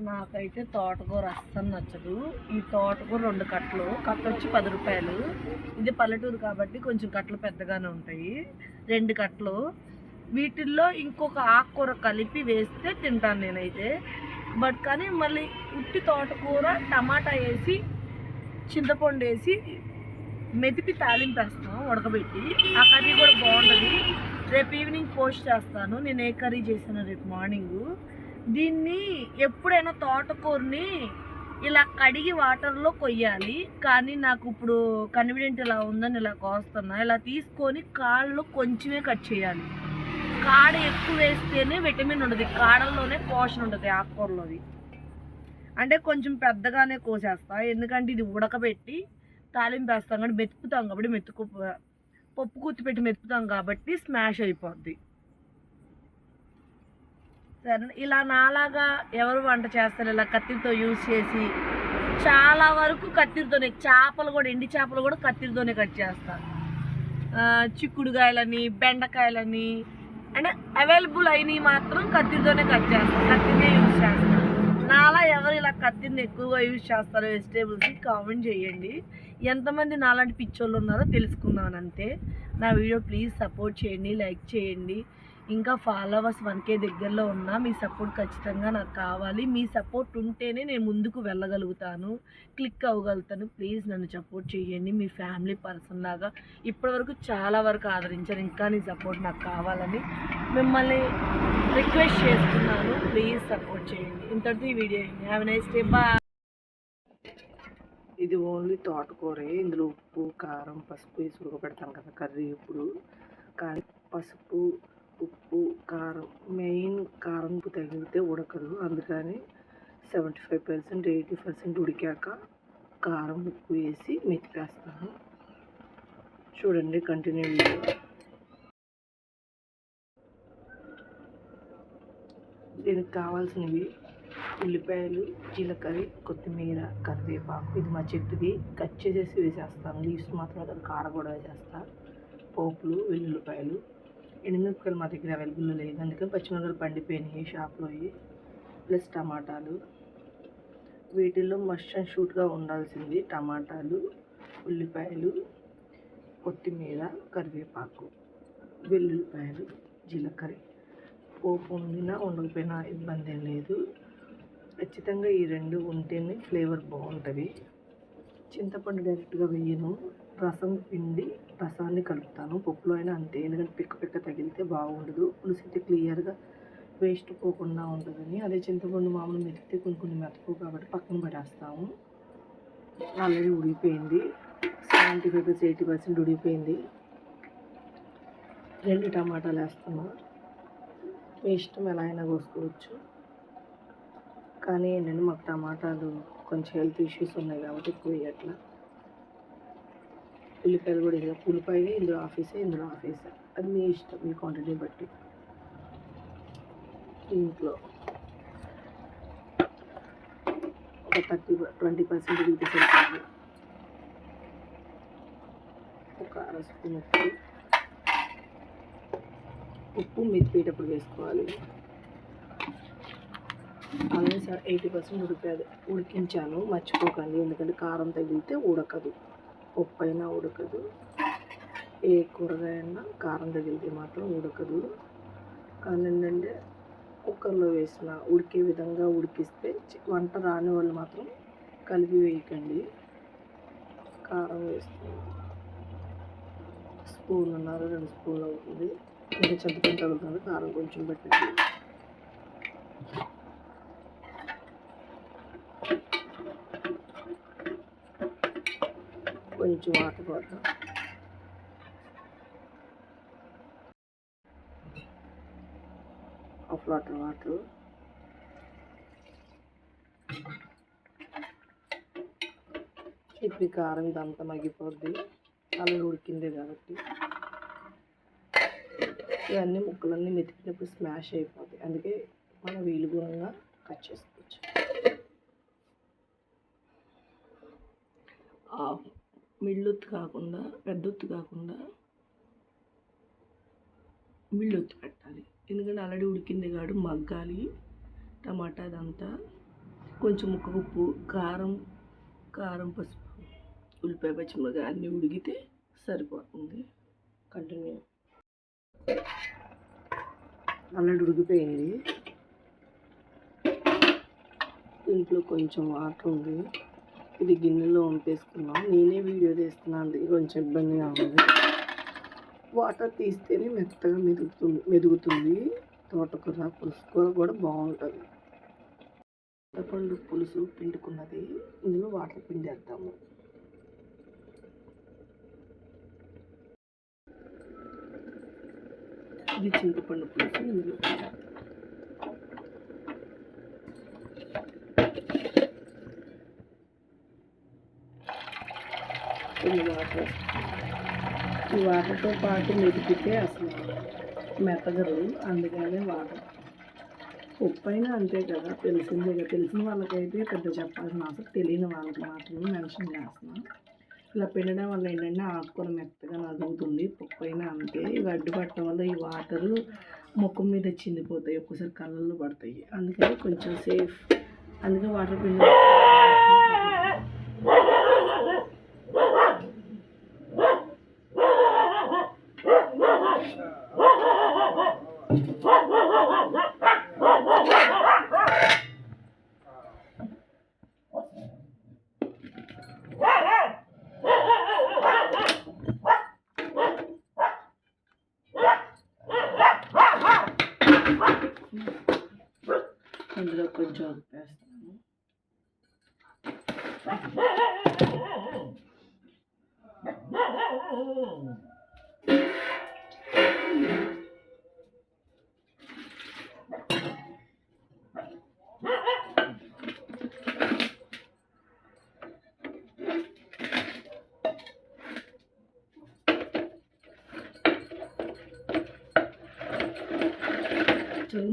నాకైతే తోటకూర అస్సలు నచ్చదు. ఈ తోటకూర 2 కట్టలు, కట్ట వచ్చి 10 రూపాయలు. ఇది పల్లెటూరు కాబట్టి కొంచెం కట్టలు పెద్దగానే ఉంటాయి. 2 కట్టలు. వీటిల్లో ఇంకొక ఆకుకూర కలిపి వేస్తే తింటాను నేనైతే. బట్ కానీ మళ్ళీ ఉట్టి తోటకూర టమాటా వేసి చింతపండు వేసి మెతిపి తాలింపేస్తాం ఉడకబెట్టి. ఆ కర్రీ కూడా బాగుంటుంది. రేపు ఈవినింగ్ పోస్ట్ చేస్తాను నేను ఏ కర్రీ చేసాను రేపు మార్నింగు. దీన్ని ఎప్పుడైనా తోటకూరని ఇలా కడిగి వాటర్లో కొయ్యాలి. కానీ నాకు ఇప్పుడు కన్వీనియంట్ ఇలా ఉందని ఇలా కోస్తున్నా. ఇలా తీసుకొని కాళ్ళు కొంచెమే కట్ చేయాలి. కాడ ఎక్కువ వేస్తేనే విటమిన్ ఉండదు, కాడల్లోనే పోషణ ఉంటుంది ఆకుకూరలోది. అంటే కొంచెం పెద్దగానే కోసేస్తా, ఎందుకంటే ఇది ఉడకబెట్టి తాలింపు వేస్తాం కాబట్టి మెతుకుతాం కాబట్టి పప్పు గుత్తి పెట్టి మెతుకుతాం కాబట్టి స్మాష్ అయిపోద్ది. సరే, ఇలా నాలాగా ఎవరు వంట చేస్తారు ఇలా కత్తిరితో యూజ్ చేసి? చాలా వరకు కత్తిరితోనే. చేపలు కూడా, ఎండి చేపలు కూడా కత్తిరితోనే కట్ చేస్తారు. చిక్కుడుకాయలని, బెండకాయలని అంటే అవైలబుల్ అయినవి మాత్రం కత్తిరితోనే కట్ చేస్తారు, కత్తిరినే యూజ్ చేస్తారు. నాలా ఎవరు ఇలా కత్తిరిని ఎక్కువగా యూజ్ చేస్తారో వెజిటేబుల్స్ కామెంట్ చేయండి. ఎంతమంది నాలాంటి పిచ్చోళ్ళు ఉన్నారో తెలుసుకున్నాను అంతే. నా వీడియో ప్లీజ్ సపోర్ట్ చేయండి, లైక్ చేయండి. ఇంకా ఫాలోవర్స్ 1K దగ్గరలో ఉన్నా. మీ సపోర్ట్ ఖచ్చితంగా నాకు కావాలి. మీ సపోర్ట్ ఉంటేనే నేను ముందుకు వెళ్ళగలుగుతాను, క్లిక్ అవ్వగలుగుతాను. ప్లీజ్ నన్ను సపోర్ట్ చేయండి. మీ ఫ్యామిలీ పర్సన్ లాగా ఇప్పటివరకు చాలా వరకు ఆదరించారు. ఇంకా నీ సపోర్ట్ నాకు కావాలని మిమ్మల్ని రిక్వెస్ట్ చేస్తున్నాను. ప్లీజ్ సపోర్ట్ చేయండి. ఇంతటితో ఈ వీడియో అయింది. Have a nice day. Bye. ఇది ఓన్లీ తోటకూరే. ఇందులో ఉప్పు, కారం, పసుపు వేసి ఉడకబెడతాను కదా కర్రీ ఇప్పుడు. కానీ పసుపు, ఉప్పు, కారం, మెయిన్ కారం తగిలితే ఉడకదు. అందుకని 75% 80% ఉడికాక కారం, ఉప్పు వేసి మెతికేస్తాను. చూడండి కంటిన్యూ వీడియో. దీనికి కావాల్సినవి ఉల్లిపాయలు, జీలకర్ర, కొత్తిమీర, కరివేపాకు. ఇది మా చెట్టుది, కట్ చేసేసి వేసేస్తాను. లీవ్స్ మాత్రం అది కాడ కూడా వేసేస్తాను. పోపులు, వెల్లుల్లిపాయలు, ఎండుమిరపకాయలు మా దగ్గర అవైలబుల్ లేదు, అందుకని పచ్చిమిరపకాయలు పండిపోయినాయి షాప్లో. ప్లస్ టమాటాలు. వీటిల్లో మస్ట్ అండ్ షూట్గా ఉండాల్సింది టమాటాలు, ఉల్లిపాయలు, కొత్తిమీర, కరివేపాకు, వెల్లుల్లిపాయలు, జీలకర్ర. పోపు ఉండినా ఉండకపోయినా ఇబ్బంది ఏం లేదు. ఖచ్చితంగా ఈ 2 ఉంటేనే ఫ్లేవర్ బాగుంటుంది. చింతపండు డైరెక్ట్గా వేయను, రసం పిండి రసాన్ని కలుపుతాను. పప్పులో అయినా అంతే, ఎందుకంటే పిక్క తగిలితే బాగుండదు. పులుసు అయితే క్లియర్గా వేస్ట్ పోకుండా ఉంటుందని. అదే చింతపండు మామూలు మెతికితే కొన్ని మెతకు కాబట్టి పక్కన పడేస్తాము. ఆల్రెడీ ఉడికిపోయింది, 75% 80% ఉడికిపోయింది. 2 టమాటాలు వేస్తున్నా. మీ ఇష్టం ఎలా అయినా కోసుకోవచ్చు. కానీ ఏంటంటే మాకు టమాటాలు కొంచెం హెల్త్ ఇష్యూస్ ఉన్నాయి కాబట్టి ఎక్కువ వేయట్లా. ఉల్లిపాయలు కూడా ఇలా ఉల్లిపాయ ఇందులో ఆఫీసే, ఇందులో ఆఫీసే, అది మీ ఇష్టం, మీ క్వాంటిటీ బట్టి. ఇంట్లో ఒక 20% ఉడికి సరిపోతుంది. ఒక అర స్పూన్ ఉప్పు మెతికేటప్పుడు వేసుకోవాలి. అలాగే 80% ఉడికించాను, మర్చిపోకండి. ఎందుకంటే కారం తగిలితే ఉడకదు, ఉప్పు అయినా ఉడకదు. ఏ కూరగాయ అయినా కారం తగిలితే మాత్రం ఉడకదు. కానీ ఏంటంటే కుక్కర్లో వేసిన ఉడికే విధంగా ఉడికిస్తే, వంట రాని వాళ్ళు మాత్రం కలిపి వేయకండి. కారం వేస్తుంది, స్పూన్నర 2 స్పూన్లు అవుతుంది. ఇంకా చింతపండు తగులుతుంది, కారం కొంచెం పెట్టండి. కొంచెం వాటర్ పోద్దాం. హాఫ్ వాటర్ ఇప్పుడు కారం ఇదంతా మగ్గిపోద్ది, అలా ఉడికిందే కాబట్టి. ఇవన్నీ ముక్కలన్నీ మెతికినప్పుడు స్మాష్ అయిపోతాయి, అందుకే మనం వీలుగుణంగా కట్ చేసుకోవచ్చు. మిళ్ళొత్తు కాకుండా, పెద్దొత్తు కాకుండా మిళ్ళొత్తు పెట్టాలి. ఎందుకంటే ఆల్రెడీ ఉడికింది కాదు, మగ్గాలి టమాటా అదంతా. కొంచెం ముక్క ఉప్పు, కారం, పసుపు, ఉల్లిపాయ, పచ్చిమిరపకాయ అన్నీ ఉడికితే సరిపోతుంది. కంటిన్యూ. ఆల్రెడీ ఉడికిపోయింది. దీంట్లో కొంచెం వాటర్ ఉంది. ఇది గిన్నెలో వంపేసుకున్నాం. నేనే వీడియో తీస్తున్నాను, అందుకే కొంచెం ఇబ్బందిగా ఉంది. వాటర్ తీస్తేనే మెత్తగా మెదుగుతుంది. తోటకూర పులుసు కూడా బాగుంటుంది. చింతపండు పులుసు పిండుకున్నది ఇందులో వాటర్ పిండేద్దాము. ఇది చింతపండు పులుసు ఇందులో కొన్ని వాటర్. ఈ వాటర్తో పాటు మెదిపితే అసలు మెత్తగరు, అందుకనే వాటర్. ఉప్పు అయినా అంతే కదా, తెలిసిందే. తెలిసిన వాళ్ళకైతే పెద్ద చెప్పాల్సిన అవసరం, తెలియని వాళ్ళకి మాత్రమే మెన్షన్ చేస్తున్నాను. ఇలా పిండడం వల్ల ఏంటంటే ఆకుకూర మెత్తగా నదుగుతుంది. ఉప్పు అయినా అంతే. ఇవి అడ్డుపట్టడం వల్ల ఈ వాటరు ముఖం మీద చిందిపోతాయి, ఒక్కసారి కళ్ళల్లో పడతాయి. అందుకని కొంచెం సేఫ్. అందుకే వాటర్ పిండి అందులో కొంచెం వేస్తాను.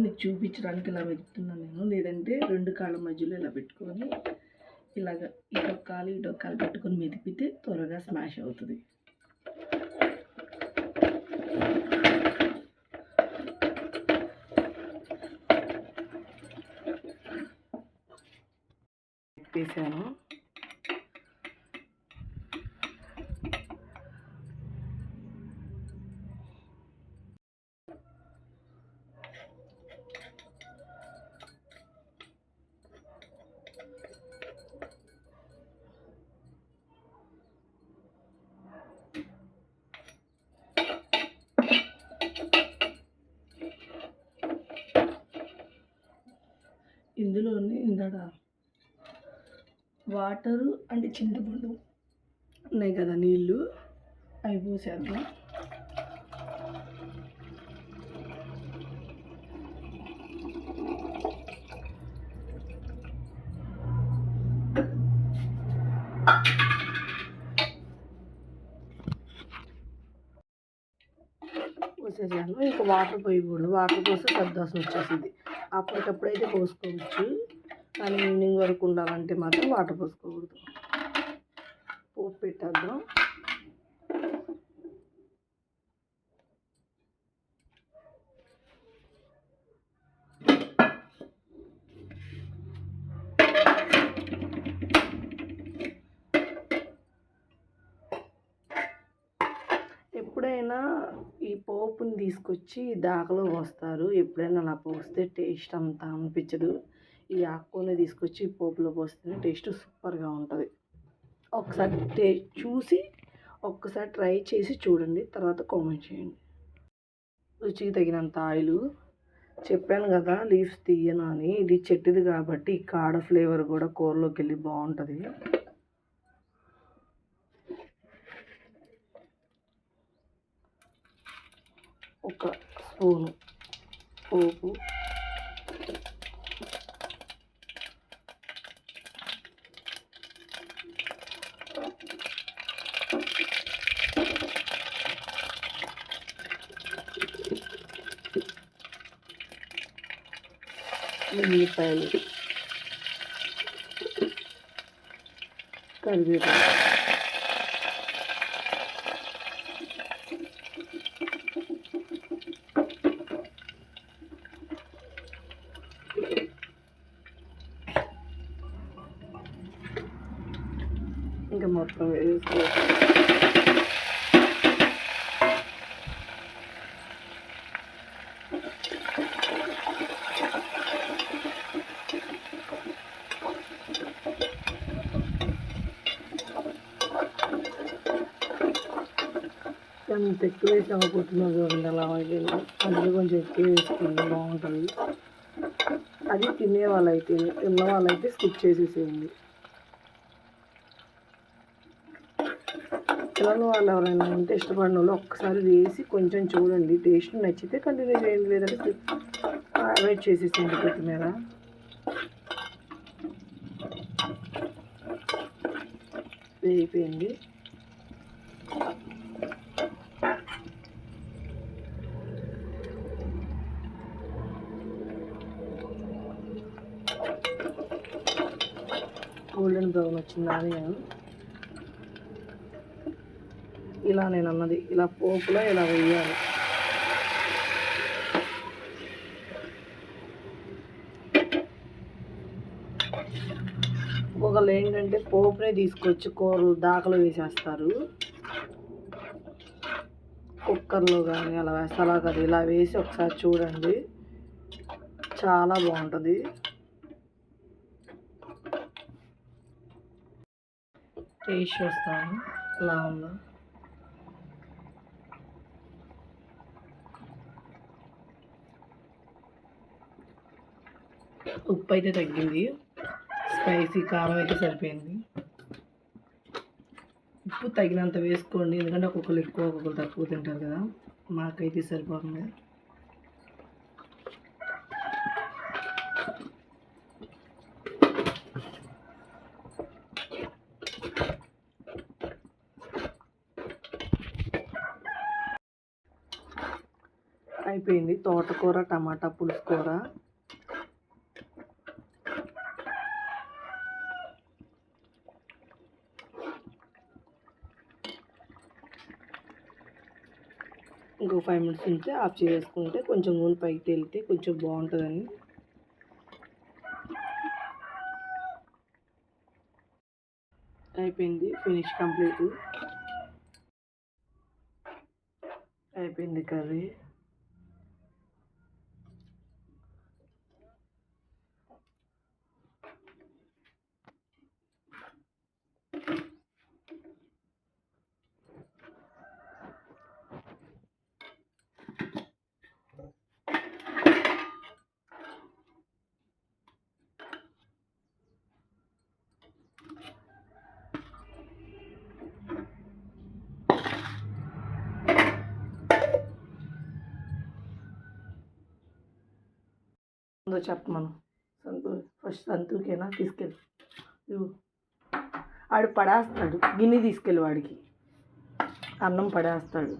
మీకు చూపించడానికి ఇలా పెడుతున్నాను నేను. లేదంటే రెండు కాళ్ళ మధ్యలో ఇలా పెట్టుకొని ఇలాగ ఇటొక్కాలు పెట్టుకొని మెదిపితే త్వరగా స్మాష్ అవుతుంది. వేసాను. ఇందులోనే ఇందాక వాటరు అంటే చింతపండు ఉన్నాయి కదా, నీళ్ళు అవి పోసేద్దాం. పోసేసాను. ఇంకా వాటర్ పోయకూడదు. వాటర్ పోస్తే సద్దాసం వచ్చేసింది. అప్పటికప్పుడైతే పోసుకోవచ్చు, కానీ ఈవినింగ్ వరకు ఉండాలంటే మాత్రం వాటర్ పోసుకోకూడదు. పోపు పెట్టేద్దాం. ఎప్పుడైనా ఈ పోపుని తీసుకొచ్చి దాకలో పోస్తారు. ఎప్పుడైనా అలా పోస్తే టేస్ట్ అంతా అనిపించదు. ఈ ఆకుని తీసుకొచ్చి పోపులో పోస్తేనే టేస్ట్ సూపర్గా ఉంటుంది. ఒకసారి చూసి ఒక్కసారి ట్రై చేసి చూడండి, తర్వాత కామెంట్ చేయండి. రుచికి తగినంత ఆయిల్. చెప్పాను కదా లీవ్స్ తీయను అని, ఇది చెట్టుది కాబట్టి కాడ ఫ్లేవర్ కూడా కూరలోకి వెళ్ళి బాగుంటుంది. ఒక స్పూను పోపు, ఉల్లిపాయలు, కరివేపాకు, మొత్తం వేసుకోవచ్చు. అంత ఎక్కువ వేసి అవ్వకపోతున్నా చూడండి, అలా అందులో కొంచెం ఎక్కువ వేసుకుంటే బాగుంటుంది. అది తిన్న వాళ్ళైతే స్కిప్ చేసేసేయండి. తినని వాళ్ళు ఎవరైనా ఉంటే ఇష్టపడిన వాళ్ళు ఒక్కసారి వేసి కొంచెం చూడండి, టేస్ట్ నచ్చితే కంటిన్యూ చేయండి, లేదంటే అవాయిడ్ చేసేసేయండి కొత్తిమీర. వేగిపోయింది. గోల్డెన్ బ్రౌన్ వచ్చింది ఆనియన్. ఇలా నేను అన్నది, ఇలా పోపులో ఇలా వేయాలి. ఒకళ్ళు ఏంటంటే పోపునే తీసుకొచ్చి కూరలు దాకలో వేసేస్తారు, కుక్కర్లో కానీ అలా వేస్తే. అలా కదా, ఇలా వేసి ఒకసారి చూడండి, చాలా బాగుంటుంది. టేస్ట్ చూస్తాను ఎలా ఉందో. ఉప్పు అయితే తగ్గింది, స్పైసీ కారం అయితే సరిపోయింది. ఉప్పు తగినంత వేసుకోండి, ఎందుకంటే ఒక్కొక్కరు ఎక్కువ ఒక్కొక్కరు తక్కువ తింటారు కదా. మాకైతే సరిపోతుంది. అయిపోయింది తోటకూర టమాటా పులుసు కూర. ఇంకో 5 minutes ఉంటే ఆఫ్ చేసుకుంటే కొంచెం నూనె పైకి తేలితే కొంచెం బాగుంటుందని. అయిపోయింది, ఫినిష్ కంప్లీట్ అయిపోయింది కర్రీ. చెప్పమను ఫస్ట్ సంతూకేనా తీసుకెళ్ళి, ఆడు పడేస్తాడు గిన్నె తీసుకెళ్ళి, వాడికి అన్నం పడేస్తాడు.